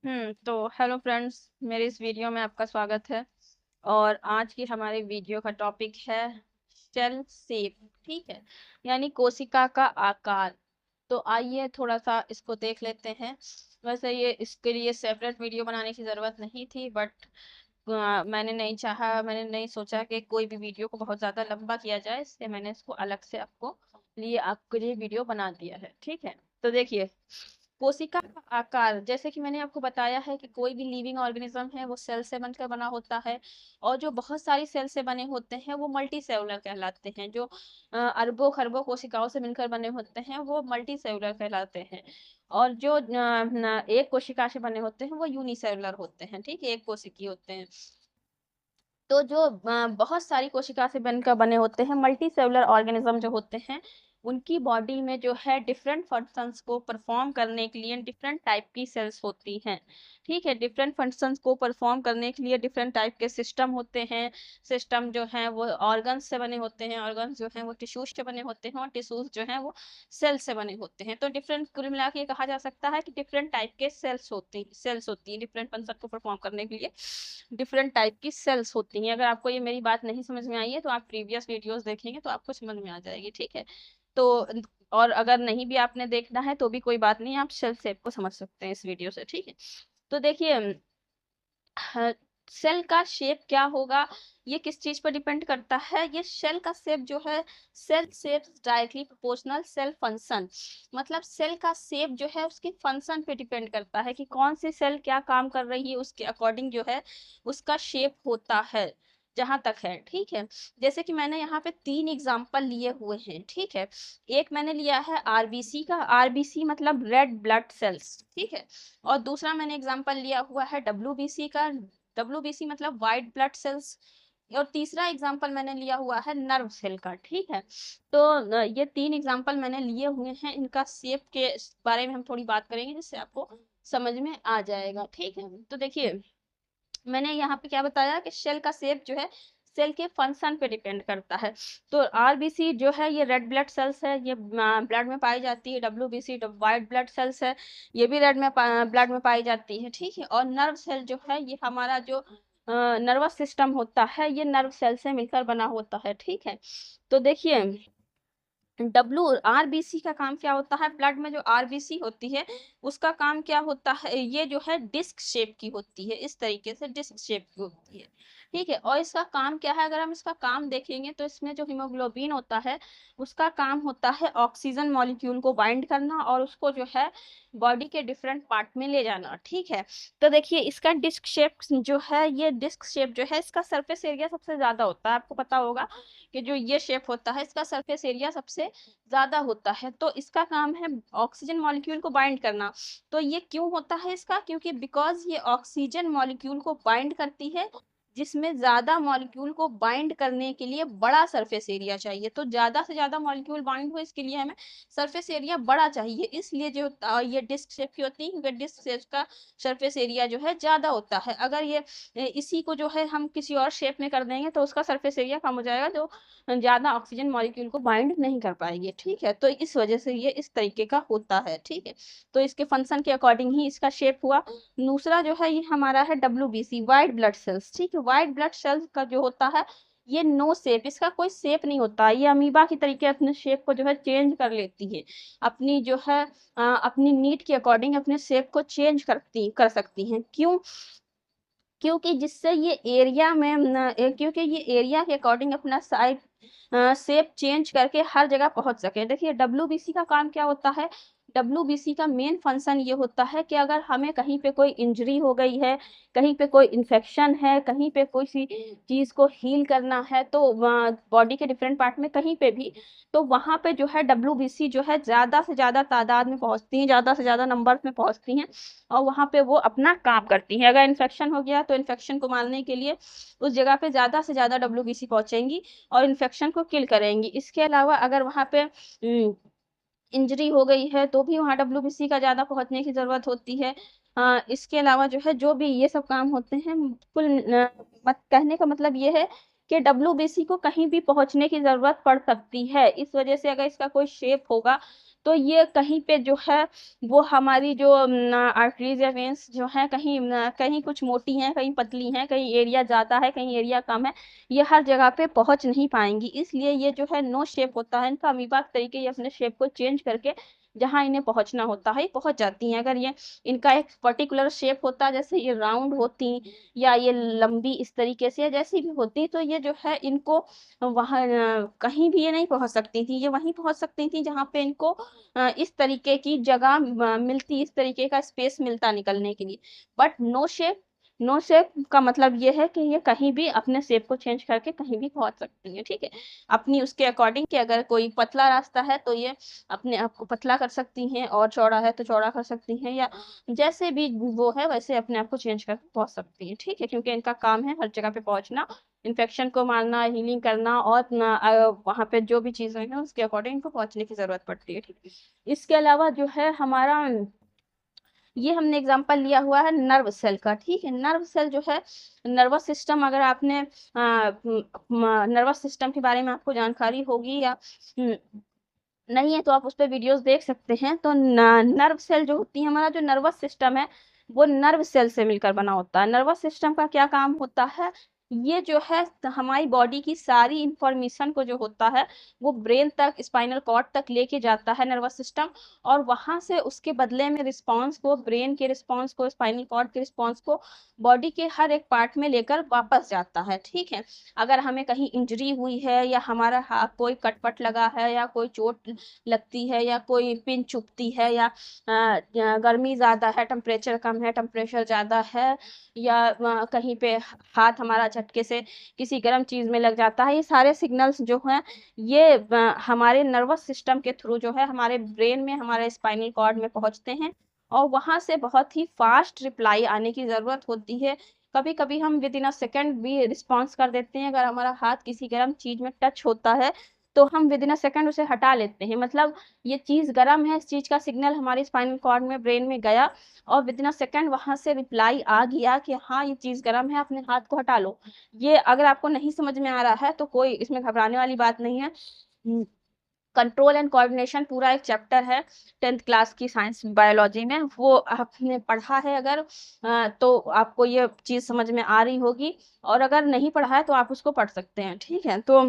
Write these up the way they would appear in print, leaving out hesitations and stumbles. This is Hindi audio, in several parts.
तो हेलो फ्रेंड्स, मेरे इस वीडियो में आपका स्वागत है। और आज की हमारे वीडियो का टॉपिक है सेल शेप। ठीक है, यानी कोशिका का आकार। तो आइए थोड़ा सा इसको देख लेते हैं। वैसे ये इसके लिए सेपरेट वीडियो बनाने की ज़रूरत नहीं थी, बट मैंने नहीं सोचा कि कोई भी वीडियो को बहुत ज़्यादा लंबा किया जाए, इसलिए मैंने इसको अलग से आपके लिए वीडियो बना दिया है। ठीक है, तो देखिए, कोशिका का आकार, जैसे कि मैंने आपको बताया है कि कोई भी लिविंग ऑर्गेनिज्म है वो सेल से बनकर बना होता है। और जो बहुत सारी सेल से बने होते हैं वो मल्टी सेलुलर कहलाते हैं। जो अरबों खरबों कोशिकाओं से मिलकर बने होते हैं वो मल्टी सेलुलर कहलाते हैं। और जो एक कोशिका से बने होते हैं वो यूनिसेलुलर होते हैं। ठीक है, एक कोशिकीय होते हैं। तो जो बहुत सारी कोशिका से बनकर बने होते हैं मल्टी सेलुलर ऑर्गेनिज्म जो होते हैं, उनकी बॉडी में जो है डिफरेंट फंक्शंस को परफॉर्म करने के लिए डिफरेंट टाइप की सेल्स होती हैं। ठीक है, डिफरेंट फंक्शंस को परफॉर्म करने के लिए डिफरेंट टाइप के सिस्टम होते हैं। सिस्टम जो है वो ऑर्गन्स से बने होते हैं, ऑर्गन्स जो हैं वो टिश्यूज से बने होते हैं, और टिश्यूज जो हैं वो सेल से बने होते हैं। तो डिफरेंट, कुल मिला के कहा जा सकता है कि डिफरेंट टाइप के सेल्स होती हैं डिफरेंट फंक्शन को परफॉर्म करने के लिए। डिफरेंट टाइप की सेल्स होती हैं। अगर आपको ये मेरी बात नहीं समझ में आई है तो आप प्रीवियस वीडियोस देखेंगे तो आपको समझ में आ जाएगी। ठीक है, तो और अगर नहीं भी आपने देखना है तो भी कोई बात नहीं, आप सेल शेप को समझ सकते हैं इस वीडियो से। ठीक है, तो देखिए, सेल का शेप क्या होगा, ये किस चीज पर डिपेंड करता है। ये सेल का शेप जो है, cell shape directly proportional cell function. मतलब सेल का शेप जो है उसके फंक्शन पे डिपेंड करता है कि कौन सी सेल क्या काम कर रही है, उसके अकॉर्डिंग जो है उसका शेप होता है। जहां तक है, ठीक है। जैसे कि मैंने यहाँ पे 3 एग्जांपल लिए हुए हैं। ठीक है, एक मैंने लिया है आरबीसी का। आरबीसी मतलब रेड ब्लड सेल्स। ठीक है, और दूसरा मैंने एग्जांपल लिया हुआ है डब्ल्यूबीसी का। डब्ल्यूबीसी मतलब व्हाइट ब्लड सेल्स। और तीसरा एग्जांपल मैंने लिया हुआ है नर्व सेल का। ठीक है, तो ये 3 एग्जांपल मैंने लिए हुए हैं। इनका शेप के बारे में हम थोड़ी बात करेंगे जिससे आपको समझ में आ जाएगा। ठीक है, तो देखिए, मैंने यहाँ पे क्या बताया कि सेल का शेप जो है सेल के फंक्शन पे डिपेंड करता है। तो आरबीसी जो है ये रेड ब्लड सेल्स है, ये ब्लड में पाई जाती है। डब्ल्यूबीसी व्हाइट ब्लड सेल्स है, ये भी रेड में ब्लड में पाई जाती है। ठीक है, और नर्व सेल जो है ये हमारा जो नर्वस सिस्टम होता है ये नर्व सेल से मिलकर बना होता है। ठीक है, तो देखिए, डब्ल्यू आरबीसी का काम क्या होता है, ब्लड में जो आरबीसी होती है उसका काम क्या होता है, ये जो है डिस्क शेप की होती है, इस तरीके से डिस्क शेप की होती है। ठीक है, और इसका काम क्या है, अगर हम इसका काम देखेंगे तो इसमें जो हीमोग्लोबिन होता है उसका काम होता है ऑक्सीजन मॉलिक्यूल को बाइंड करना और उसको जो है बॉडी के डिफरेंट पार्ट में ले जाना। ठीक है, तो देखिए, इसका डिस्क शेप जो है, ये डिस्क शेप जो है इसका सरफेस एरिया सबसे ज्यादा होता है। आपको पता होगा कि जो ये शेप होता है इसका सरफेस एरिया सबसे ज्यादा होता है। तो इसका काम है ऑक्सीजन मॉलिक्यूल को बाइंड करना। तो ये क्यों होता है इसका, क्योंकि बिकॉज ये ऑक्सीजन मॉलिक्यूल को बाइंड करती है, जिसमें ज्यादा मॉलिक्यूल को बाइंड करने के लिए बड़ा सरफेस एरिया चाहिए। तो ज्यादा से ज्यादा मॉलिक्यूल बाइंड हो इसके लिए हमें सरफेस एरिया बड़ा चाहिए। इसलिए जो ये डिस्क शेप की होती है क्योंकि डिस्क शेप का सरफेस एरिया जो है ज्यादा होता है। अगर ये इसी को जो है हम किसी और शेप में कर देंगे तो उसका सरफेस एरिया कम हो जाएगा, जो ज्यादा ऑक्सीजन मॉलिक्यूल को बाइंड नहीं कर पाएगी। ठीक है, तो इस वजह से ये इस तरीके का होता है। ठीक है, तो इसके फंक्शन के अकॉर्डिंग ही इसका शेप हुआ। दूसरा जो है ये हमारा है डब्ल्यूबीसी व्हाइट ब्लड सेल्स। ठीक है, व्हाइट ब्लड सेल्स का जो होता है ये नो शेप, इसका कोई शेप नहीं होता। ये अमीबा की तरीके अपने शेप को जो है चेंज कर लेती है, अपनी जो है अपनी नीड के अकॉर्डिंग अपने शेप को चेंज कर सकती हैं। क्यों, क्योंकि जिससे ये एरिया में क्योंकि ये एरिया के अकॉर्डिंग अपना साइज शेप चेंज करके हर जगह पहुंच सके। देखिए, डब्ल्यूबीसी का काम क्या होता है, डब्ल्यूबीसी का मेन फंक्शन ये होता है कि अगर हमें कहीं पे कोई इंजरी हो गई है, कहीं पे कोई इन्फेक्शन है, कहीं पे कोई सी चीज को हील करना है, तो बॉडी के डिफरेंट पार्ट में कहीं पे भी, तो वहां पे जो है डब्ल्यूबीसी जो है ज्यादा से ज्यादा तादाद में पहुंचती हैं, ज्यादा से ज्यादा नंबर में पहुंचती हैं और वहां पे वो अपना काम करती हैं। अगर इन्फेक्शन हो गया तो इन्फेक्शन को मारने के लिए उस जगह पे ज्यादा से ज्यादा डब्ल्यूबीसी पहुंचेंगी और इन्फेक्शन को किल करेंगी। इसके अलावा अगर वहां पे इंजरी हो गई है तो भी वहां डब्ल्यूबीसी का ज्यादा पहुंचने की जरूरत होती है। इसके अलावा जो है जो भी ये सब काम होते हैं, कुल कहने का मतलब ये है कि डब्ल्यूबीसी को कहीं भी पहुंचने की जरूरत पड़ सकती है। इस वजह से अगर इसका कोई शेप होगा तो ये कहीं पे जो है वो हमारी जो आर्टरीज या वेन्स जो है कहीं कहीं कुछ मोटी हैं, कहीं पतली हैं, कहीं एरिया ज़्यादा है, कहीं एरिया कम है, ये हर जगह पे पहुंच नहीं पाएंगी। इसलिए ये जो है नो शेप होता है इनका, अमीबा के तरीके ये अपने शेप को चेंज करके जहां इन्हें पहुंचना होता है पहुंच जाती हैं। अगर ये इनका एक पर्टिकुलर शेप होता है, जैसे ये राउंड होती या ये लंबी इस तरीके से या जैसी भी होती, तो ये जो है इनको वहां कहीं भी ये नहीं पहुंच सकती थी, ये वहीं पहुंच सकती थी जहां पे इनको इस तरीके की जगह मिलती, इस तरीके का स्पेस मिलता निकलने के लिए। But no shape, no shape का मतलब ये है कि ये कहीं भी अपने शेप को चेंज करके कहीं भी पहुंच सकती है, ठीक है, अपनी उसके अकॉर्डिंग। कि अगर कोई पतला रास्ता है तो ये अपने आप को पतला कर सकती हैं, और चौड़ा है तो चौड़ा कर सकती हैं, या जैसे भी वो है वैसे अपने आप को चेंज करके पहुंच सकती हैं, ठीक है, क्योंकि इनका काम है हर जगह पे पहुंचना, इन्फेक्शन को मारना, हीलिंग करना, और वहां पे जो भी चीजें हैं उसके अकॉर्डिंग इनको पहुंचने की जरूरत पड़ती है, ठीक है। इसके अलावा जो है हमारा ये हमने एग्जांपल लिया हुआ है नर्व सेल का, ठीक है। नर्व सेल जो है नर्वस सिस्टम, अगर आपने नर्वस सिस्टम के बारे में आपको जानकारी होगी या नहीं है तो आप उस पर वीडियोस देख सकते हैं। तो नर्व सेल जो होती है, हमारा जो नर्वस सिस्टम है वो नर्व सेल से मिलकर बना होता है। नर्वस सिस्टम का क्या काम होता है, ये जो है हमारी बॉडी की सारी इंफॉर्मेशन को जो होता है वो ब्रेन तक, स्पाइनल कॉर्ड तक लेके जाता है नर्वस सिस्टम, और वहां से उसके बदले में रिस्पांस को, ब्रेन के रिस्पांस को, स्पाइनल कॉर्ड के रिस्पांस को बॉडी के हर एक पार्ट में लेकर वापस जाता है, ठीक है। अगर हमें कहीं इंजरी हुई है, या हमारा कोई कटपट लगा है, या कोई चोट लगती है, या कोई पिन चुभती है, या गर्मी ज्यादा है, टेम्परेचर कम है, टेम्परेचर ज्यादा है, या कहीं पे हाथ हमारा झटके से किसी गर्म चीज में लग जाता है, ये सारे सिग्नल्स जो हैं ये हमारे नर्वस सिस्टम के थ्रू जो है हमारे ब्रेन में, हमारे स्पाइनल कॉर्ड में पहुंचते हैं, और वहां से बहुत ही फास्ट रिप्लाई आने की जरूरत होती है। कभी कभी हम विद इन अ सेकेंड भी रिस्पॉन्स कर देते हैं। अगर हमारा हाथ किसी गर्म चीज में टच होता है तो हम विद इन अ सेकेंड उसे हटा लेते हैं, मतलब ये चीज गर्म है, इस चीज का सिग्नल हमारे स्पाइनल कॉर्ड में, ब्रेन में गया, और विद इन अ सेकेंड वहां से रिप्लाई आ गया कि हाँ ये चीज गर्म है, अपने हाथ को हटा लो। ये अगर आपको नहीं समझ में आ रहा है तो कोई इसमें घबराने वाली बात नहीं है। कंट्रोल एंड कोऑर्डिनेशन पूरा एक चैप्टर है 10th क्लास की साइंस बायोलॉजी में, वो आपने पढ़ा है अगर तो आपको ये चीज समझ में आ रही होगी, और अगर नहीं पढ़ा है तो आप उसको पढ़ सकते हैं, ठीक है। तो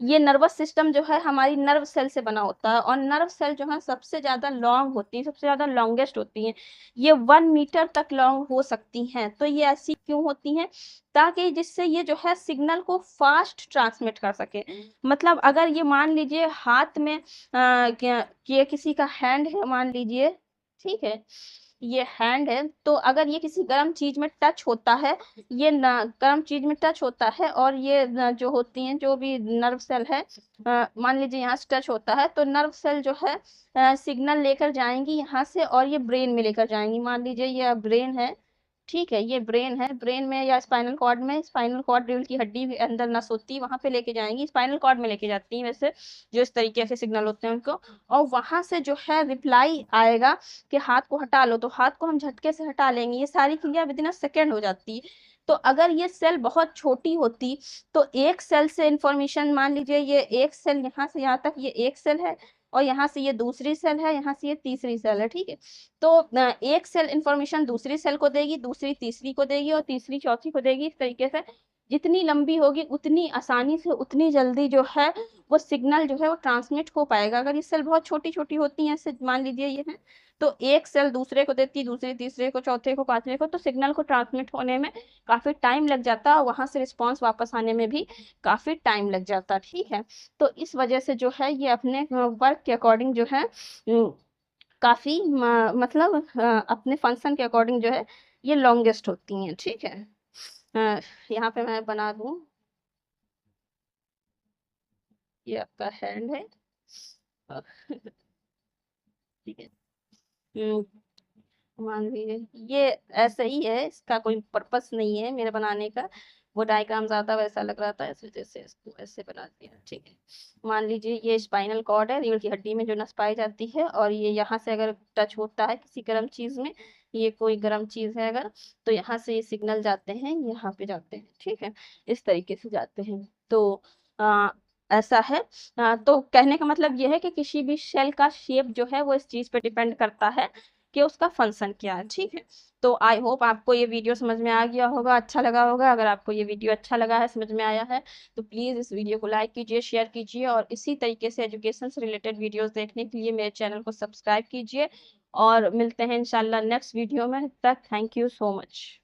ये नर्वस सिस्टम जो है हमारी नर्व सेल से बना होता है, और नर्व सेल जो है सबसे ज्यादा लॉन्ग होती है, सबसे ज्यादा लॉन्गेस्ट होती हैं। ये 1 मीटर तक लॉन्ग हो सकती हैं। तो ये ऐसी क्यों होती हैं, ताकि जिससे ये जो है सिग्नल को फास्ट ट्रांसमिट कर सके। मतलब अगर ये मान लीजिए हाथ में ये किसी का हैंड है मान लीजिए, ठीक है, ये हैंड है, तो अगर ये किसी गर्म चीज में टच होता है, ये गर्म चीज में टच होता है, और ये जो होती हैं जो भी नर्व सेल है, मान लीजिए यहाँ से टच होता है, तो नर्व सेल जो है सिग्नल लेकर जाएंगी यहाँ से, और ये ब्रेन में लेकर जाएंगी। मान लीजिए ये ब्रेन है, ठीक है, ये ब्रेन है, ब्रेन में या स्पाइनल कॉर्ड में, स्पाइनल कॉर्ड रीढ़ की हड्डी के अंदर नस होती है, वहां पे लेके जाएंगी, स्पाइनल कॉर्ड में लेके जाती हैं वैसे, जो इस तरीके से सिग्नल होते हैं उनको, और वहां से जो है रिप्लाई आएगा कि हाथ को हटा लो, तो हाथ को हम झटके से हटा लेंगे। ये सारी क्रिया विदिन अ सेकेंड हो जाती है। तो अगर ये सेल बहुत छोटी होती तो एक सेल से इंफॉर्मेशन, मान लीजिए ये एक सेल यहाँ से यहाँ तक ये एक सेल है, और यहाँ से ये दूसरी सेल है, यहाँ से ये तीसरी सेल है, ठीक है। तो एक सेल इंफॉर्मेशन दूसरी सेल को देगी, दूसरी तीसरी को देगी, और तीसरी चौथी को देगी, इस तरीके से जितनी लंबी होगी उतनी आसानी से, उतनी जल्दी जो है वो सिग्नल जो है वो ट्रांसमिट हो पाएगा। अगर ये सेल बहुत छोटी छोटी होती हैं, ऐसे मान लीजिए ये है, तो एक सेल दूसरे को देती, दूसरी तीसरे को, चौथे को, पांचवे को, तो सिग्नल को ट्रांसमिट होने में काफी टाइम लग जाता, और वहां से रिस्पॉन्स वापस आने में भी काफी टाइम लग जाता, ठीक है। तो इस वजह से जो है ये अपने वर्क के अकॉर्डिंग जो है काफी मतलब अपने फंक्शन के अकॉर्डिंग जो है ये लॉन्गेस्ट होती हैं, ठीक है। यहाँ पे मैं बना दूं, ये आपका हैंड है, ठीक है। मान लीजिए ये ऐसे ही है, इसका कोई पर्पस नहीं है मेरे बनाने का, वो डायग्राम ज्यादा वैसा लग रहा था, इस वजह से इसको ऐसे बना दिया, ठीक है। मान लीजिए ये स्पाइनल कॉर्ड है, रीढ़ की हड्डी में जो नस पाई जाती है, और ये यहाँ से अगर टच होता है किसी गर्म चीज में, ये कोई गर्म चीज है अगर, तो यहाँ से ये सिग्नल जाते हैं, यहाँ पे जाते हैं, ठीक है, इस तरीके से जाते हैं। तो आ, ऐसा है। तो कहने का मतलब ये है कि किसी भी शेल का शेप जो है वो इस चीज पे डिपेंड करता है कि उसका फंक्शन क्या है। ठीक है, तो आई होप आपको ये वीडियो समझ में आ गया होगा, अच्छा लगा होगा। अगर आपको ये वीडियो अच्छा लगा है, समझ में आया है, तो प्लीज इस वीडियो को लाइक कीजिए, शेयर कीजिए, और इसी तरीके से एजुकेशन से रिलेटेड वीडियोस देखने के लिए मेरे चैनल को सब्सक्राइब कीजिए। और मिलते हैं इंशाल्लाह नेक्स्ट वीडियो में। तब तक थैंक यू सो मच।